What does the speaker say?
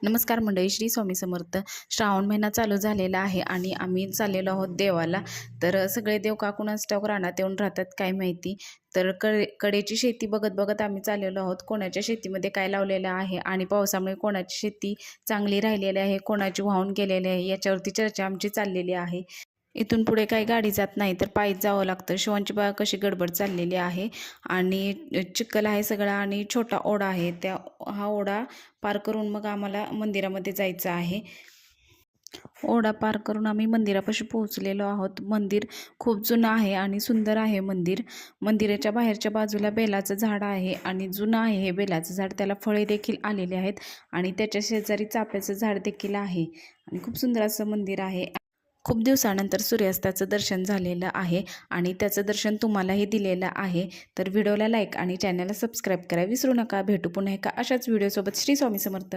नमस्कार मंडळी, श्री स्वामी समर्थ. श्रावण महिना चालू झालेला आहे आणि आम्ही चाललेलो आहोत देवाला. तर सगळे देव का कुणास ठाऊक रानात येऊन राहतात काय माहिती. तर कडेची शेती बघत बघत आम्ही चाललेलो आहोत. कोणाच्या शेतीमध्ये काय लावलेलं आहे आणि पावसामुळे कोणाची शेती चांगली राहिलेली आहे, कोणाची वाहून गेलेली आहे, याच्यावरती चर्चा आमची चाललेली आहे. इथून पुढे काही गाडी जात नाही, तर पायीच जावं लागतं. शिवांची बघा कशी गडबड चाललेली आहे आणि चिखल आहे सगळा आणि छोटा ओढा आहे. हा ओढा पार करून मग आम्हाला मंदिरामध्ये जायचं आहे. ओढा पार करून आम्ही मंदिरापाशी पोहोचलेलो आहोत. मंदिर खूप जुनं आहे आणि सुंदर आहे मंदिर. मंदिराच्या बाहेरच्या बाजूला बेलाचं झाड आहे आणि जुनं आहे हे बेलाचं झाड. त्याला फळे देखील आलेले आहेत आणि त्याच्या शेजारी चाफ्याचं झाड देखील आहे आणि खूप सुंदर असं मंदिर आहे. खूप दिवसानंतर सूर्यास्ताचं दर्शन झालेलं आहे आणि त्याचं दर्शन तुम्हालाही दिलेलं आहे. तर व्हिडिओला लाईक आणि चॅनलला सबस्क्राईब करा विसरू नका. भेटू पुन्हा एका अशाच व्हिडिओसोबत. श्री स्वामी समर्थ.